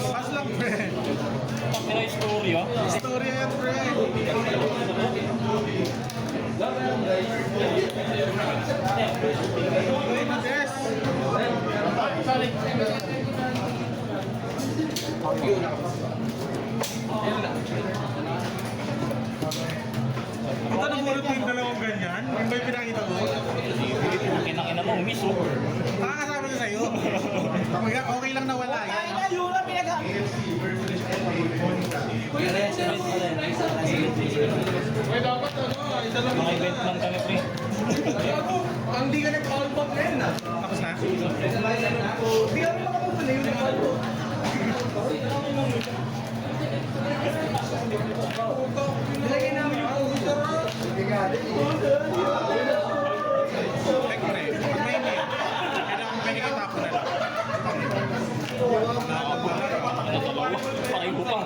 Pas lang, pre. Pag pina-istorya. Istorya yan, pre. Yes. Ito nabulot mo yung dalawang ganyan? Yung ba yung pinakita mo? Kinakina mo, miss oh. Nakakasama na sa'yo. Okay lang na wala yan. Uy, dapat ano, isa lang. Mga event lang kami, pre. Ang di ka nag-callback na yun, ah. Tapos na? Di kami makapunta yung nag-callback. Nilagay namin yung computer. Tek mo na eh. Pag may email, kailangan pwede kita po na lang. Pakibo pa.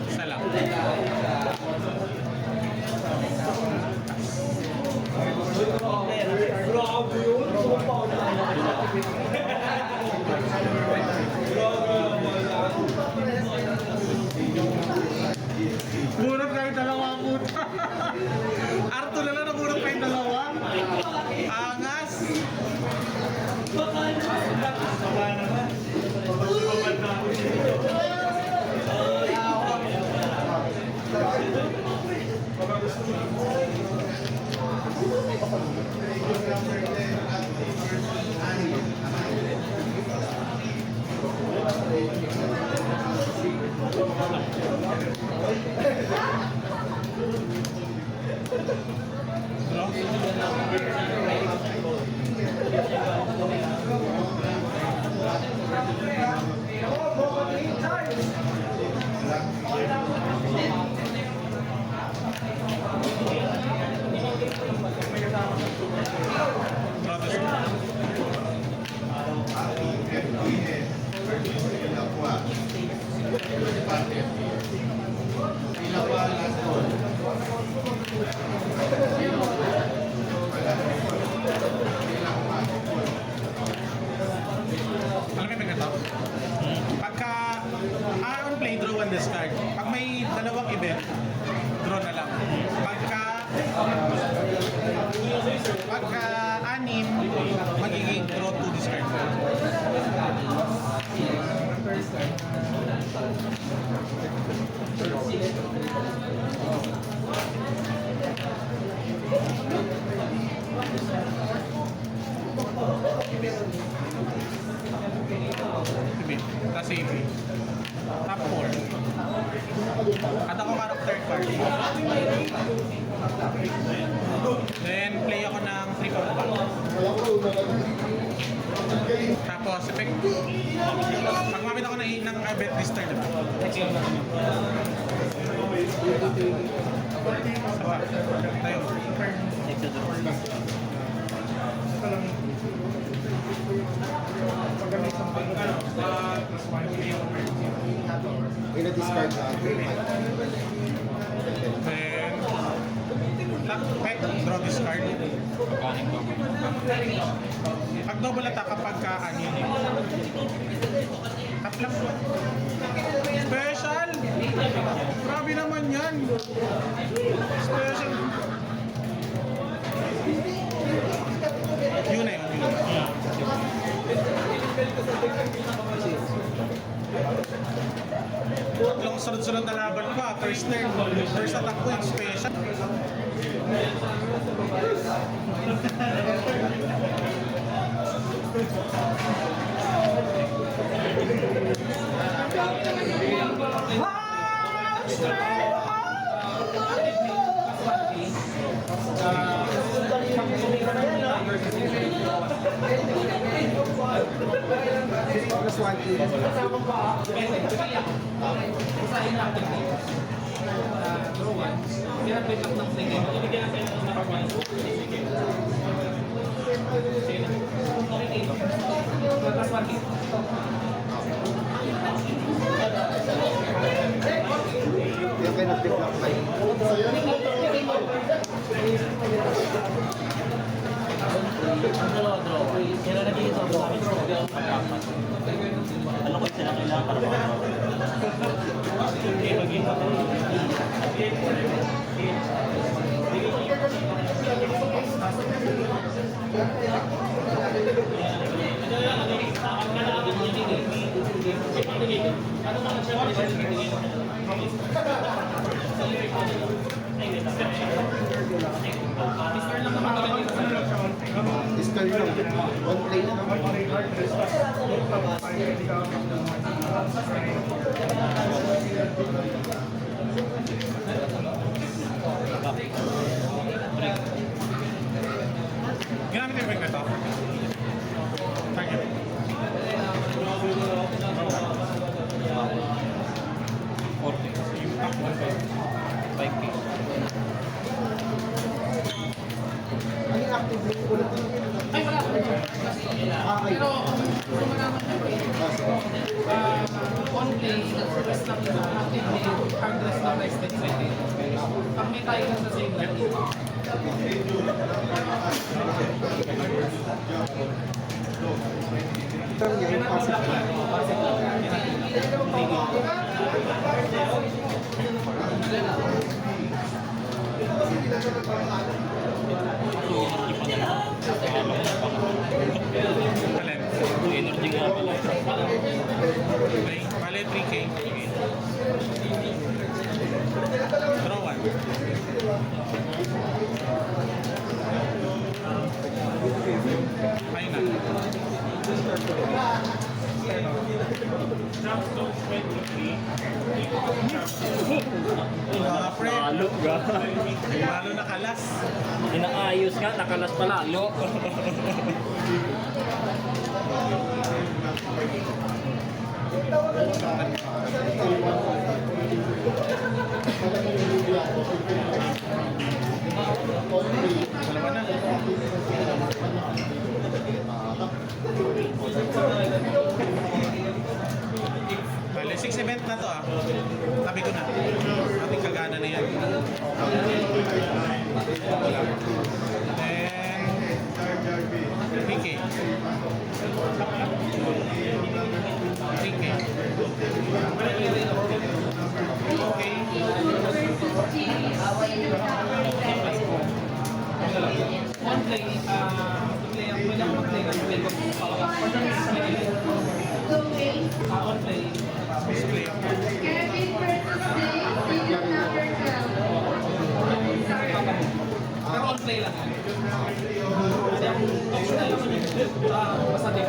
Isa lang. Bunot kayo dalawa puta. Arto na lang nabunot kayo dalawa. Angas. Alam mo yung ganito? Pagka on play, draw one discard. Pag may dalawang event, draw na lang. Pagka anim, magiging draw two discard. Tapos AP. Top 4. At ako character card. Then play ako ng 3 combat. Tapos effect. Pag mamit ako ng event this turn, diba? Saba. Tayo. Ina-discard na. Then, draw discard. Pag double attack kapag ka-anin. Tap lang. Special! Grabe naman yan. Special. Yun na yun. Tatlong sunod-sunod na laban pa. First turn, first attack ko yung special. Plus 1 Plus 1 Yung kayo nag-develop na yun. Ano ko sila kailangan para makaroon? Okay, Discal lang. One play na naman. Ginamit yung bag na to. Thank you. Ano yung active link ulit? Ay, wala. Okay. Pero, gusto mo naman na on play, nag-rest lang yung active play, hard rest lang rest and second. Pag may tayo lang sa same line, Term niya yung passive play. Talent. energy nga pala. Bale, 3K. Draw 1. Ayun na. Mga pre, Lalo ga. lalo na kalas. Inaayos nga, nakalas pa lalo. Dalawa na. Bale, 6 event na to ah. Sabi ko na. Ating kagana na yan. Then, 3K. 3K. Okay. on play, play ang pwede ako mag-play ng play ko. On play, Display. pero on play lang. Kasi ang touch na yun, basta di.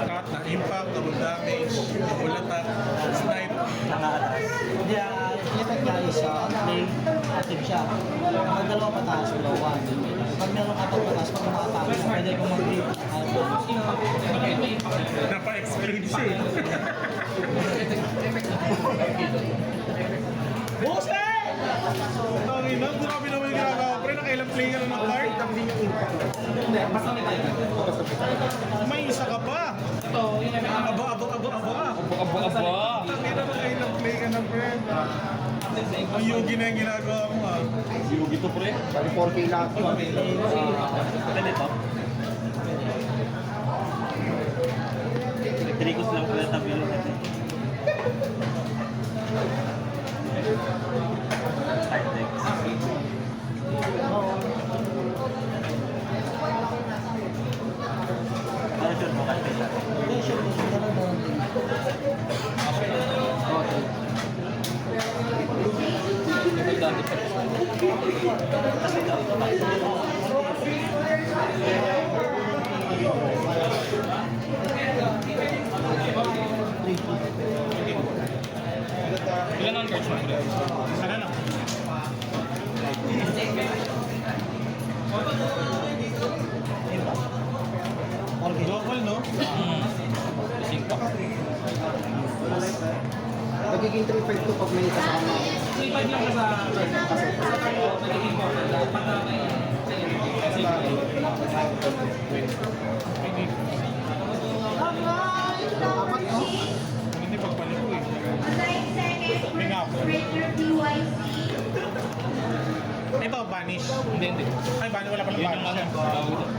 Cut na impact, double damage, bulatak, snipe. Hindi, effect niya is play active siya. Kapag dalawa pataas, dalawa. Pag meron ka pag pataas, pag makatapos, pwede kong mag-play. Napa-experience siya eh. Bose! Tangin na, grabe naman yung ginagawa. Pre, nakailang play ka na ng card. Basta may tayo. May isa ka pa. Ito, yung effect ng Aba. Aba. Tangin na, nakailang play ka na, friend. Ang yugi na yung ginagawa mo ah. Yugi to pre. Bali 4K lahat yun. Ganito. Tricos lang pala tabi yun. Ilan ang cards mo, pre? Ano lang? Double, no? Singko. Nagiging 3-5 pag may kasama. 3-5 lang ka sa turn. Nagiging 4. Pagka may Apat, no? Hindi pagpalit ko eh. Hang up. Ito, vanish. Hindi. Ay, vanish. Wala pa ng Yan yung vanish.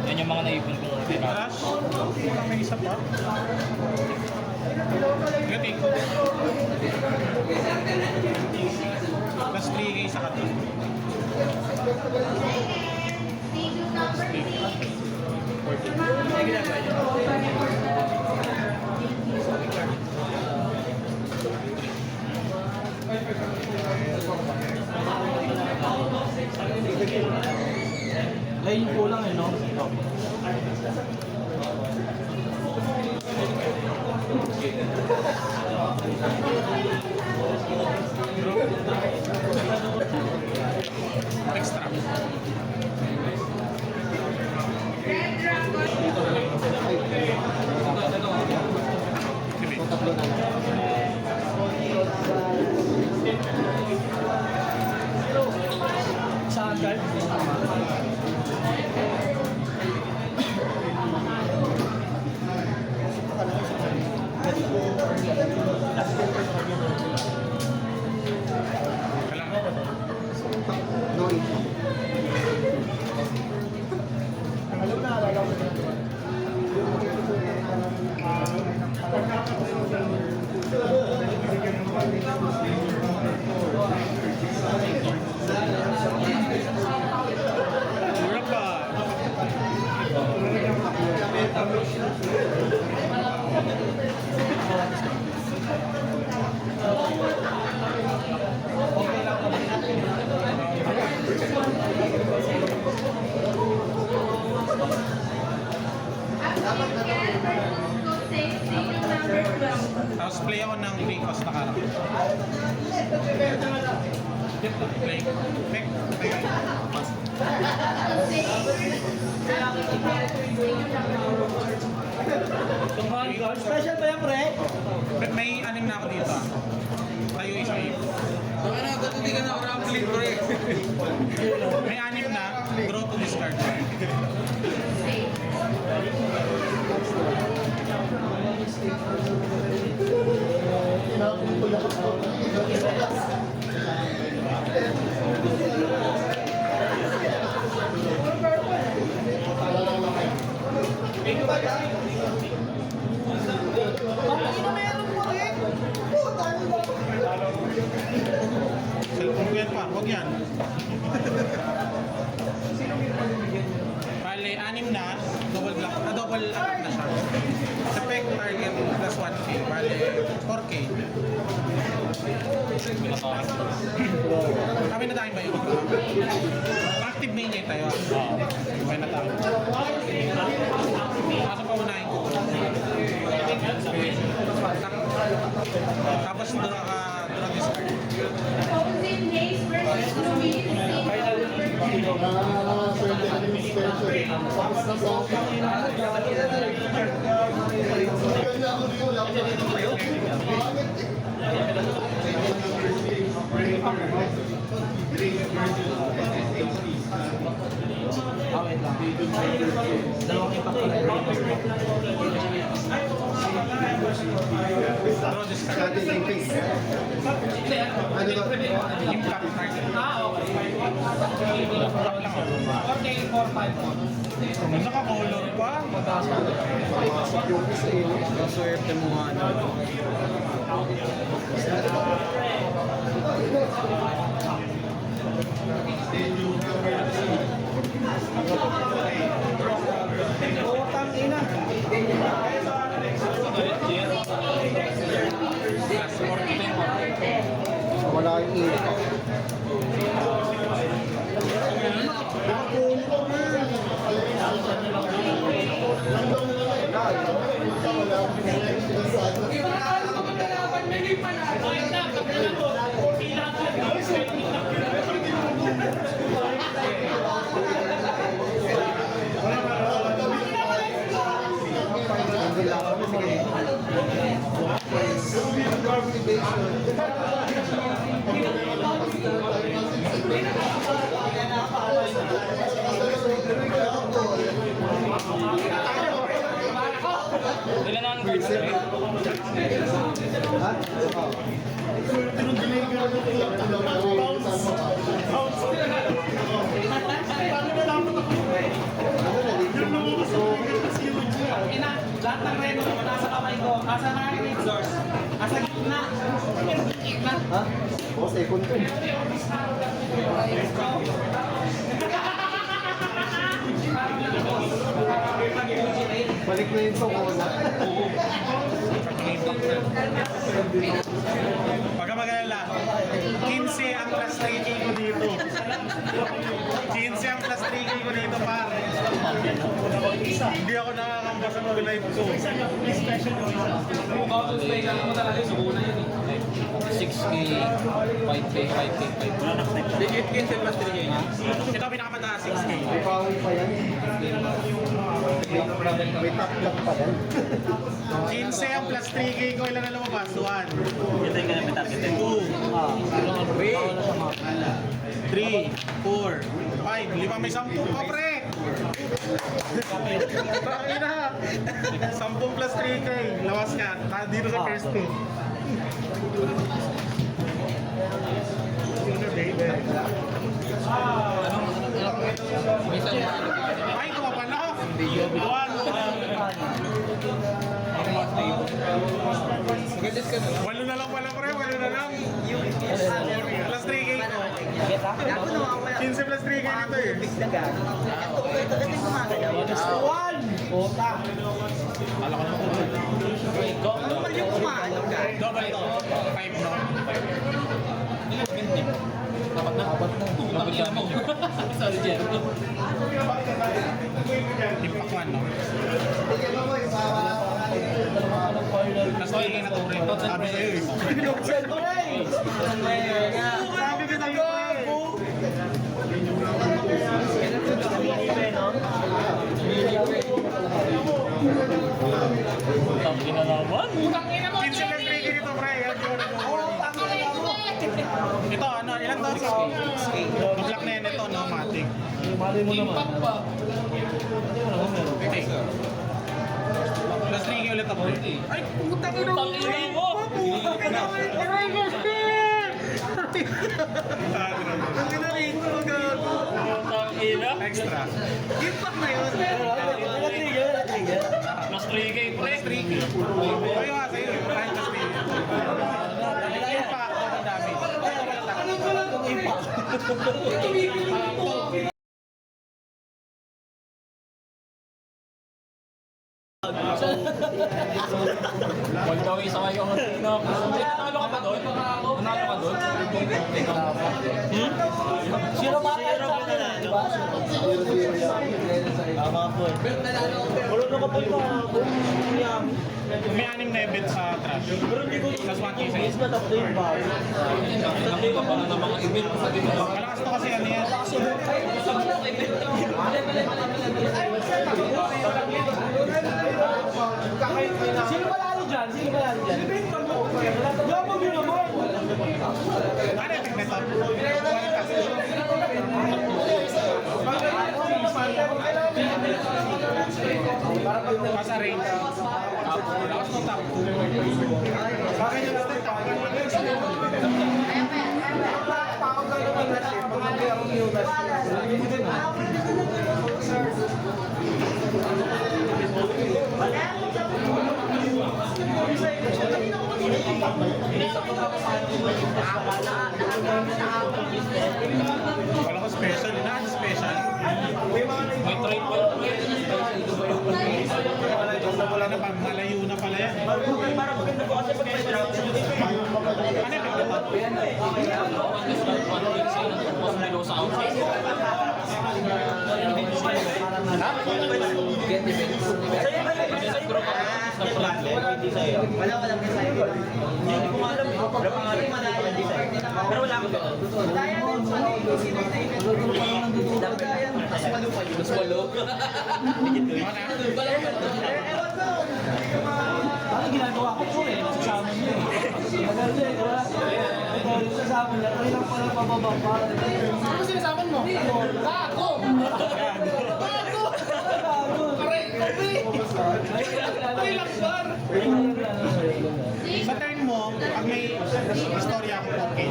yan yung mga naipon kong pera. Crash. Wala may isa pa. Gating. Plus 3K sa kato. Ayun yung kulang eh, no? Extra. Sige. Tatlo na lang. Sa card? Kailangan. No issue. Alam na, alala ko na. Mura pa. Tapos play ako ng free cost na character. Play. Pick. Pick. Special pa yan, pre? May anim na ako dito. Tayo isa eh. May anim na. Draw to discard. Cellphone ko yan pa. Huwag yan. Bale, anim na. Double block. Double attack na siya. Effect target plus 1K. Bale, 4K. Kami na tayo ba yun? Active main niya tayo. Okay na tayo. Kaso pa unahin ko. Tapos draw discard. Wait lang. Dalawang impact pala. Draw discard. Starting in face. Ano ba? Impact target. Block lang. 4K, 4-5 mo. Naka-color pa. Yung isa eh. Swerte mo nga na. Utang ina. Plus 4K. Wala yung impact. Ilan ang guards mo? Ha? Oo. Ano na, dito? So, Ina, lahat ng reno nasa kamay ko. Asa na yung exhaust? Asa gitna. Gitna. ha? Oo, second ko. Balik na yung tong una. Pagka mag-alala, 15 ang plus 3K ko dito. 15 ang plus 3K ko dito, pare. Hindi ako nakakamba sa mag-live ko. Kung play ka mo talaga, subukan na yun eh. 6K, 5K, 5K, 5K. Wala na connect. Legit 15 plus 3K. Ito pinakamataas, 6K. May pawin pa yan. May top lock pa yan. 15 ang plus 3K ko, ilan na lumabas? 1, Ito yung kanya may target. 2, Ah, bawal na sa mga 3, 4, 5, 5 may 10 pa, pre! Bakit na? 10 plus 3K, lawas ka. Dito sa first 2. Ay, ito pa pala. 1. Walo na lang pala, pre. Walo na lang. Plus 3K ko. 15 plus 3K nito eh. Puta. Double ito. 5 no? Dapat na. Dapat na mo. Sorry, Jer. Impact 1 no? Plus 3K na to, pre. Sabi sa'yo eh. Sabi ko sa'yo eh. Ang ginalaman. 15 plus 3K nito, pre. Yan yung ito, ano, ilan to? Mag-block na yan ito, no? Matic. Mali mo naman. Okay. Plus 3K ulit ako. Ay, putang ina mo! Putang ina mo! Putang ina mo! Ang ina rito, gago. Putang ina. Extra. Impact na yun. Plus 3K, pre. Plus 3K. Ay, nga sa'yo. Kahit plus 3K. Impact, ang dami. Wag daw isakay ka mag-ina. Nanalo ka pa doon? Nanalo ka doon? Sino ba kayo sa akin? Diba? Tama po eh. Wala na ka po yung mga May 6 na event sa trash. Plus 1K sa'yo. Is na tapos yung ba? Nanalo ka pa ng mga event sa dito. Malakas to kasi ano yan. Sino ba lalo dyan? Sino ba lalo dyan? Gabag yun naman! Ano yung tignan to? Pasa range. Lakas mo top 2. Bakit yung natin top 1? Wala ko special. Ano special? May trade pa. Wala na pa. Malayo na pala yan. Ano yung tignan to? Sa outside. Kasi sa group ako sa front. Wala ka lang sa'yo. Hindi ko alam Ano ginagawa ko po eh, nasasama niyo eh. Maganda eh, wala. Ito, nasasama niya. Kaya lang pala pababa pa. Ano sinasabi mo? Gago! Gago! Aray, kape! Aray, lakbar! Sa turn mo, pag may istorya ako okay.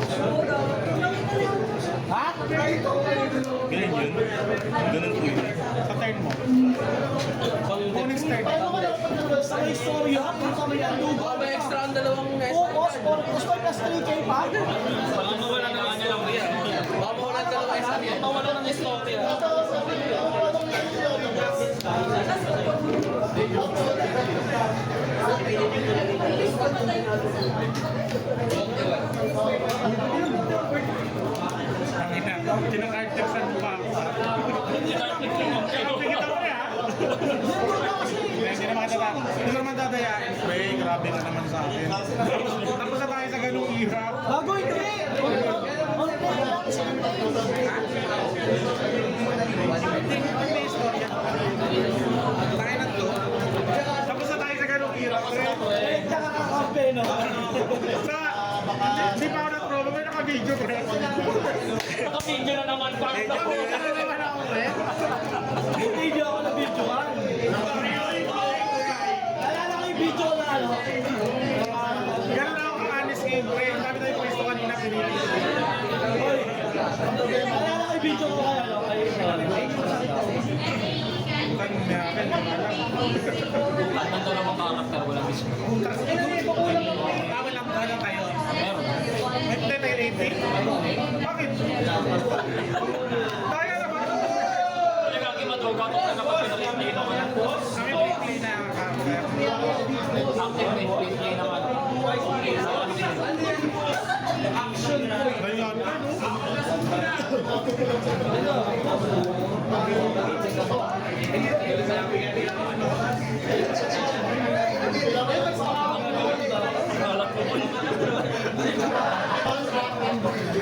Ha? Ganun yun. Ganun po yun. Sa turn mo. Bonus turn. Sa may istorya, kung sa may andugo. May extra ang dalawang Oo, boss, plus 3K pa. Baka mawala na nga niya lang kaya. Baka mawala ka lang extra. Mawala ng istorya. Ang ina, kinakard Jackson mo pa ako. Tingin ako niya. Hindi naman dadayain. Wey, grabe ka naman sa akin. Tapos na tayo sa ganung hirap. Bago hindi! May istorya. Tayo na to. Tapos na tayo sa ganung hirap. Nakakakampi, no? Hindi pa ako na-promo, may naka-video ko. Naka-video na naman pa. Hindi ako na video ka. Alala ko yung video na ano. Ganun na ako ka-honest game, pre. Sabi tayo pwesto kanina, pinili. Hoy, alala ko yung video ko kaya, no? Bukan may akin, wala lang. Lahat ng naman karakter, walang mismo. Tawal lang tayo. Meron. May play tayo 80. Bakit? Tayo naman. Lagi madroga ko na kapag pinag-play naman. Kami may play na character. Active play naman. Ngayon, Alam ko mo.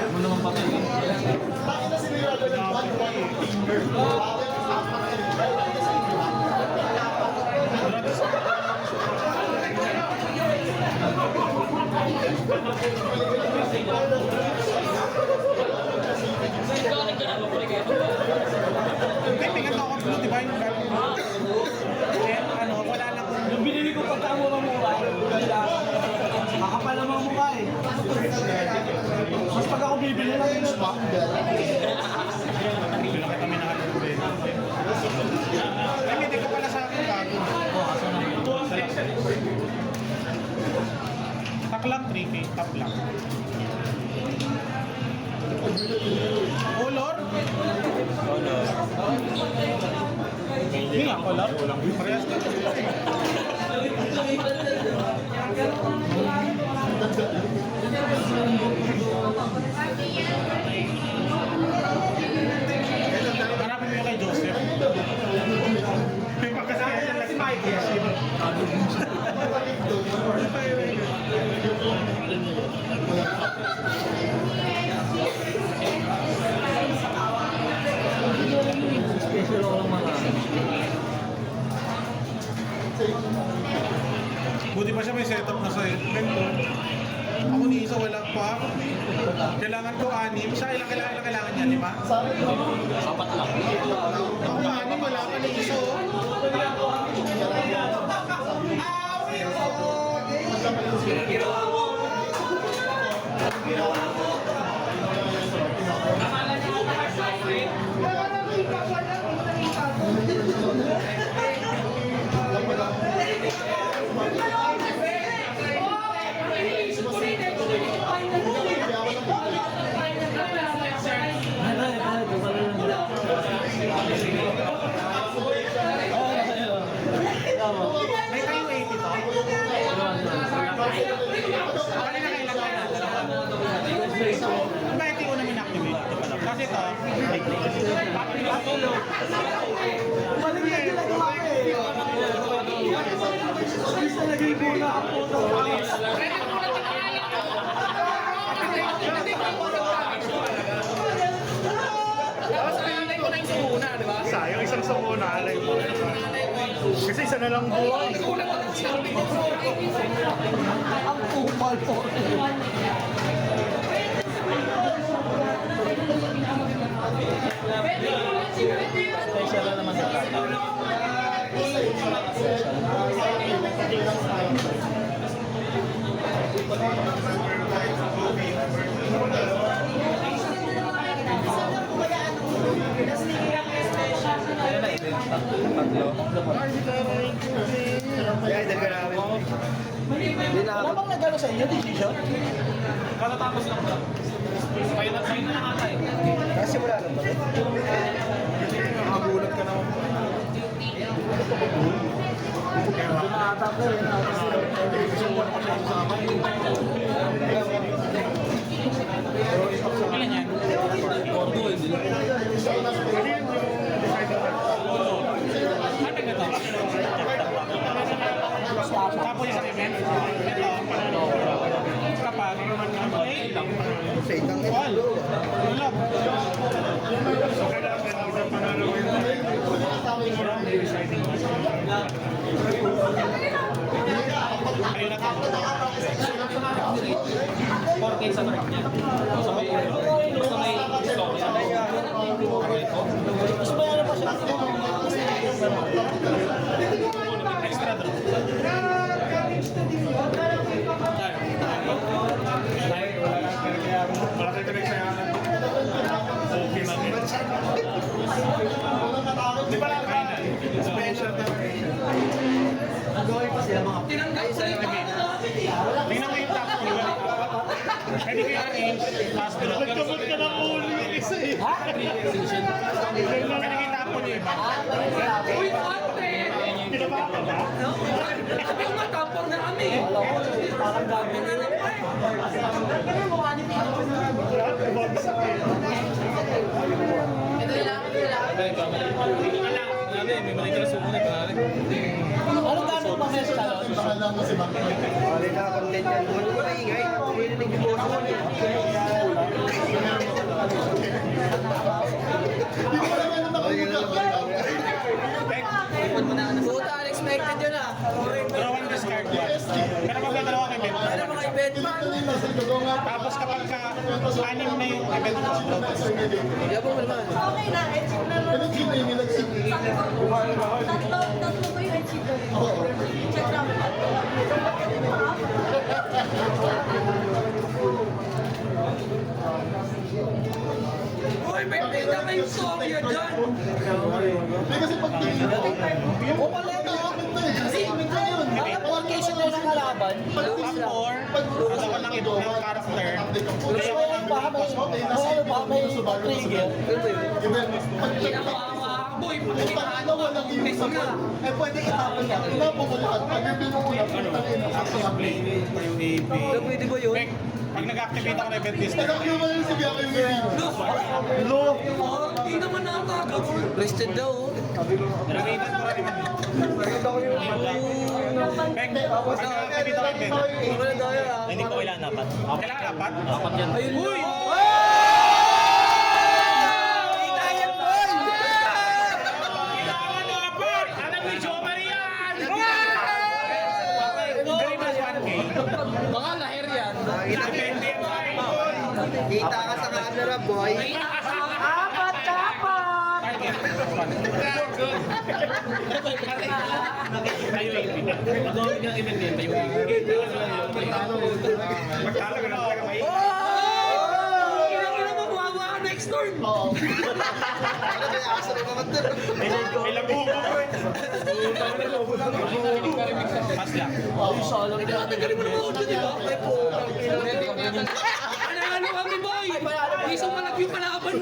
Ano naman pa tayo? Hindi, tingnan ako kung di ba yung gano'n. Ano, wala lang. Yung binili ko pagka mura-mura, kakapal naman ang mukha eh. Mas pag ako bibili lang yun pa. Hindi lang kami nakalubi. Ay, hindi ka pala sa akin bago. Tak lang 3K, tap lang. Color? Hindi nga, color. Parehas ka. Hanapin mo yung kay Joseph. May pagkasayasan na si Michael. Special ako lang mga. Buti pa siya may setup na sa ganito. Ako ni Isa wala pa. Kailangan ko 6. Siya ilang kailangan niya, 5? Sapat lang. Ako 6, wala pa ni Isa. May kayo 80 to? Bali na kailan tayo? Bakit yung una min-activate? Kasi ito, Balik na ginagawa ko eh. Alis na lagay ko na ang photo. Gusto mo na alay mo. Kasi isa na lang buhay. Ang kupal po. Special na naman sa Wala bang nagano sa inyo, decision? Katatapos lang ba? Kaya na lang ata eh. Kasi wala lang ba? Magulat ka naman. Binata ko yun. Ilan yan? Kondo, hindi lang. Ano ba ito? Tapos yung sa event? Ito. Kapag okay lang. Sa itang ito. Wala. Ayun na tayo. 4K sa market niya. Basta may story. Mas mayroon pa siya. Extra draw. Malaki ka rin kaya okay lang yun. Di ba lang ba? Special na. Gawin pa sila mga Tingnan mo yung top ko. Pwede ko i-arrange. Nagkamot ka ng uli yung isa eh. Pwede ko yung top ko yung iba. Uy, ate! Pinaba ka ba? Sabi ko matampor na kami. Parang gagawin nila. Bumagsak eh. May mali ka na sumunod. Ano gano'n pa sa salon? Wala na content yan. Wala ko maingay. Hindi na nagbiboso ko niya. Puta, unexpected yun ah. Draw one discard one. Pero magdadalawa kay Ben. Ano mga event man? Tapos kapag anim na yung event ko, Yabo mo naman. Okay na, i-check na lang. Tatlo ko yung i-check ko. Check namin. Uy, may pita kayo Soviet dyan. O pala ito. Kasi, ang location na ng kalaban. top 4, tapos ako ng iba ng character. Gusto mo yung baka may trigger. Boy, pakikitaan mo. Pesa ka. Eh, pwede itapon ka. Pinapumulakan. Pag yung pinumula, Yung AP. Pwede ba yun? Peg, pag nag-activate ako ng event list, Hindi naman nakakagaw. Rested daw. nag-rated ko rin naman. Peg, pag nag-activate ako ng event, Wala tayo ah. Hindi ko kailangan dapat. kailangan dapat. Dapat yan. Uy! Kailangan dapat! Alam mo yung Jomar yan! Gawin mo 1K. Baka lahir yan. Depende yan sa akin. Kita ka sa camera, boy. Target. Tayo AP. Gawin ng event din. Tayo Magtalaga na talaga may Kailangan mo buwawa ka next turn. may labubo ko eh. Pass lang. Galing mo naman audio, di ba? Ano kami, boy? Isang malag yung palaban.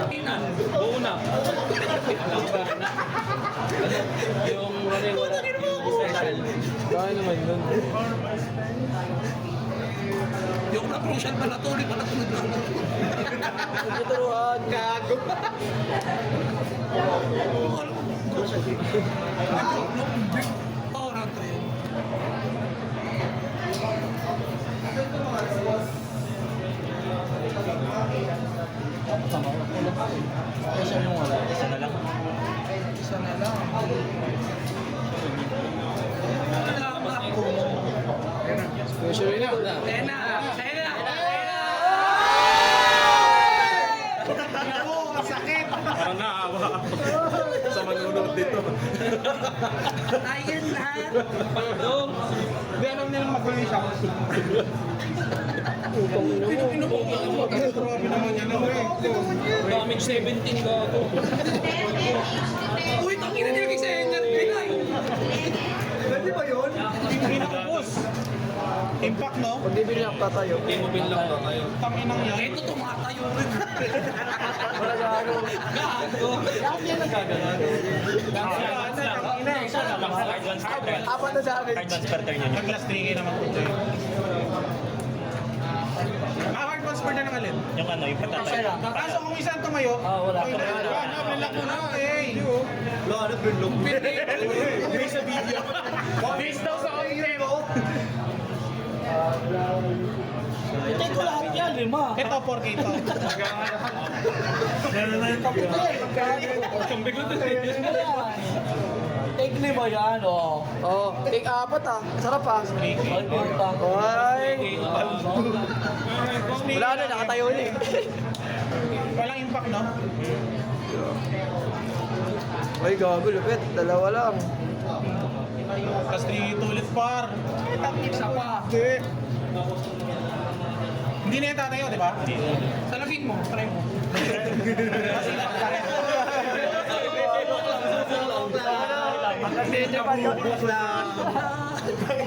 Inan. Buo na. Yung wala special. Kaya naman yun. Yung na-crucial pala to, di pala tulad lang. Tuturuan. Gago. Oo, ranto yun. Special yung wala. Sure na. Ako, ang sakit. Parang naawa ako sa manunood dito. Ayan na. Hindi alam nilang magulo siya. Grabe naman yan. Damage 17 ka ito. Uy, tangina nila kay Senger. Pinay. Pwede ba yun? Pinakubos. Impact, no? Pag bibili ako tatayo. Immobile lang ba kayo? Tanginang yan. Ito tumatayo rin. Wala gago. Lahat yan nagkagano. Apat na sa amin. Nag-last 3K naman po tayo. Hard ones per na ng alin? Yung ano, yung patatay. Kaso kung isang tumayo, wala. okay na. Relax mo na, eh. Wala na, pinlog. Based sa video. Based daw sa content. Hindi ko lahat yan, 5. Ito, 4K to. Ang bigot Take 5 yan, oh. Oo. Take 4 ah. Sarap ah. Ay, putang. Ay. Wala na, nakatayo na eh. Walang impact, no? Ay, gago, lupit. Dalawa lang. Tapos 3K to ulit, par. Isa pa. Hindi na yung tatayo, di ba? Salagin mo. Try mo. Pagkasinyo pa yun.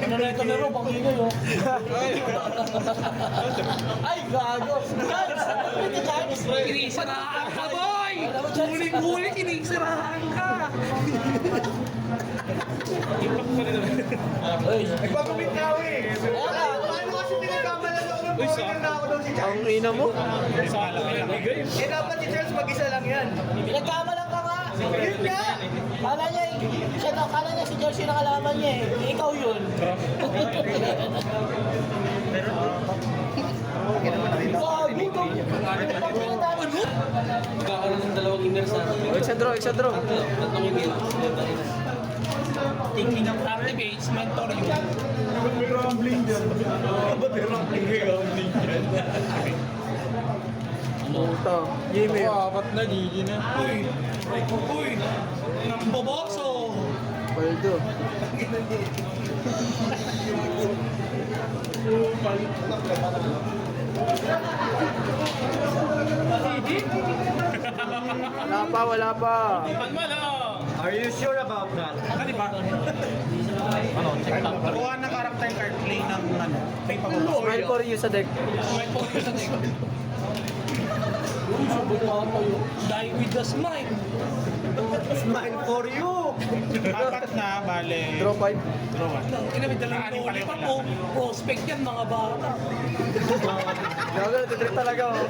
Ano na ito meron, pang ingay, oh. Ay, gago. Guys, Kinisiraan ka, boy! Huling-huli, kinisiraan ka! Ay, Nagpapamit na ako eh. Paano kasi pinagkamalan ako ng bowling na ako daw si Charles? Ang ina mo? Eh dapat si Charles mag-isa lang yan. pinagkamalan ka nga. Yun nga! Kala niya si George yung nakalaman niya eh. Ikaw yun. Magkakaroon ng dalawang email sa akin. Extra draw. Tatlong email. Thinking of activates, mentor you. Puta. Gmail. Apat na, GG na. Uy! Nang boboso! Paldo. Wala pa. Are you sure about that? Ano, di ba? Ano, check lang. Kuha ng character card play ng ano, play pa ba? Smile for you sa deck. Die with the smile! Smile for you. Apat na, bale. Draw 5. Draw 1. Nang inabit na lang Anim pala yung pa wala. po. Prospect yan, mga bata. Gago, natitrip talaga oh.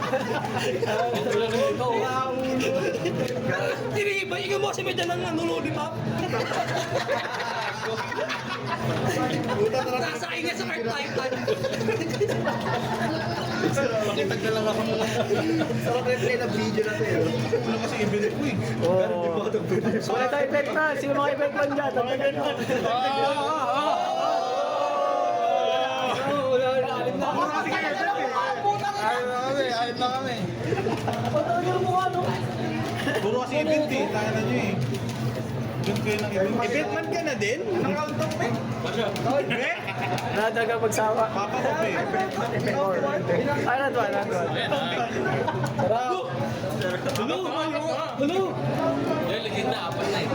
Ikaw mo kasi may dalang ano, lollipop. Nasa akin nga sa card time. Pakitag na lang ako. Sarap replay ng video na to yun. Wala kasi event ko eh. Oo. Wala tayo event na. Sino mga event man dyan? Tagdagan mo. Ayun na kami. Puro kasi event eh. Kaya na nyo eh. Event kayo ng event. Event man ka na din? Anong countdown pa eh? Nadaga magsawa. Papa ko pa eh. Ay, not one. Yung legenda, apat na eh.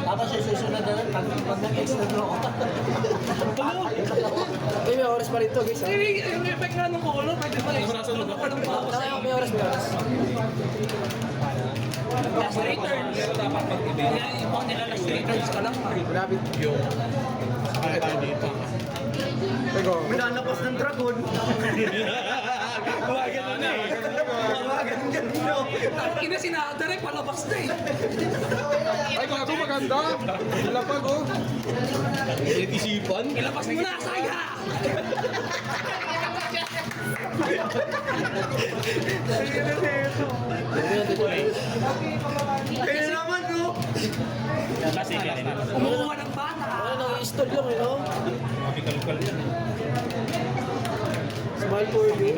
Tapos yung susunod na lang, pag nag-extra draw ko. Uy, may oras pa rin to, guys. ah. Yung effect nga ng color, pwede pa rin. Ano pa ng bawas Tama, may oras. Last returns. Pero dapat mag-event. Kung nila last returns ka lang. Malapit. Kaya tayo dito. Ego. Minanapos ng dragon. Ina sinada rin, palabas na eh. Ay, gago maganda. Lapag oh. Isipan? Ilabas mo na, saya! Kaya naman, no? Kasi kaya na. Umuha ng bata. Ano, nang i-stall lang, eh, no? kalkal yan. Small for you.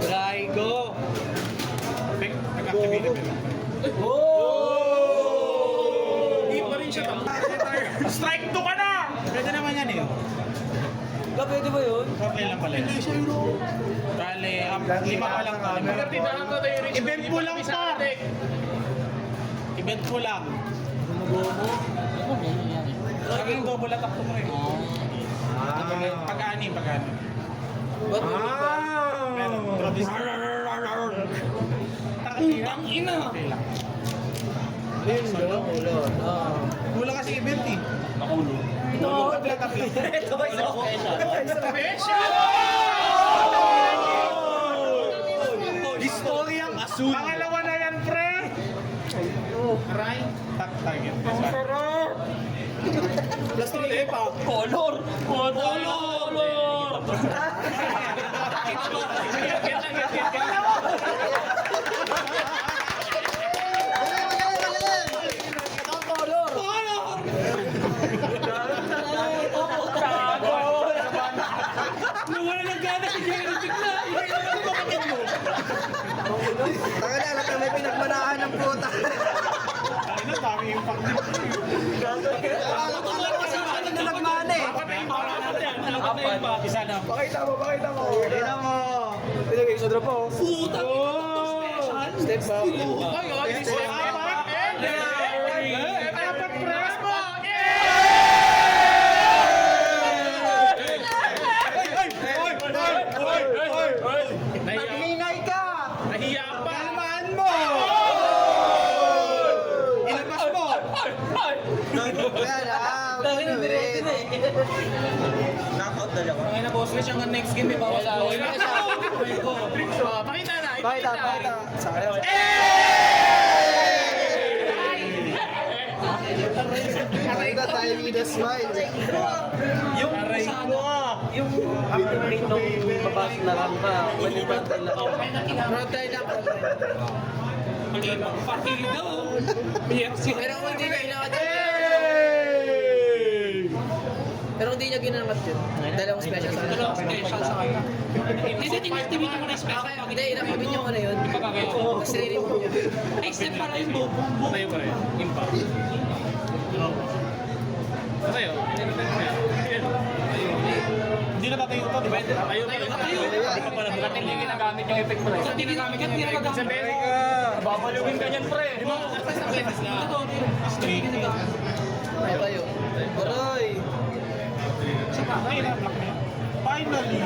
Raigo. Nag-activate na. Hindi pa rin siya tapos. Strike 2 ka na! Pwede naman yan eh. Pwede ba yun? Okay lang pala. Bale, 5 pa lang to. Event mo lang pa! Event mo lang. Laging double attack to mo eh. Pag-anim. Ba't Pero, Travis. Ang ina! Okay lang. Ayun lang, wala. Kulang kasi event eh. Nakulo. Ito, double attack lang. Ito ba isa Historyang asul. Pangalawa na yan, pre! Aray. Target. Plus 3 pa. Color! Nawala ng gana si Jerry bigla. Taka na, alam na may pinagmanahan ng puta. Ay na, dami impact dito. Alam ko sa akin na nagmana eh. Isa na. Pakita mo. Pakita mo. Pinagay sa drop po. Puta! Step back. Apat press mo! Nagingay ka! Nahiya pa! Kalmaan mo! Ilabas mo! Kaya na, knockout dalawa. Ang ina boss, siya ang next game, may bawas ko. Pakita na! Pakita. Sa akin. Pakita tayo with a smile. Yung ultimate nung babasok na lang ka, wali ba tayo Pero hindi niya ginangat yun. Dalawang special sa kanya. Hindi, tinitibig mo na special. Hindi, inakabit niyo muna yun. Tapos rin mo. Next step para yung bobo. Tayo pa rin. Impact. Tayo. Hindi na tatayo ito, di ba? Tayo. Hindi ka pala bukat. Hindi ginagamit yung effect mo. Hindi ginamit yan, hindi na gagamit. Sabihin, babaluin ka niyan, pre. Ay tayo. Aray! Finally!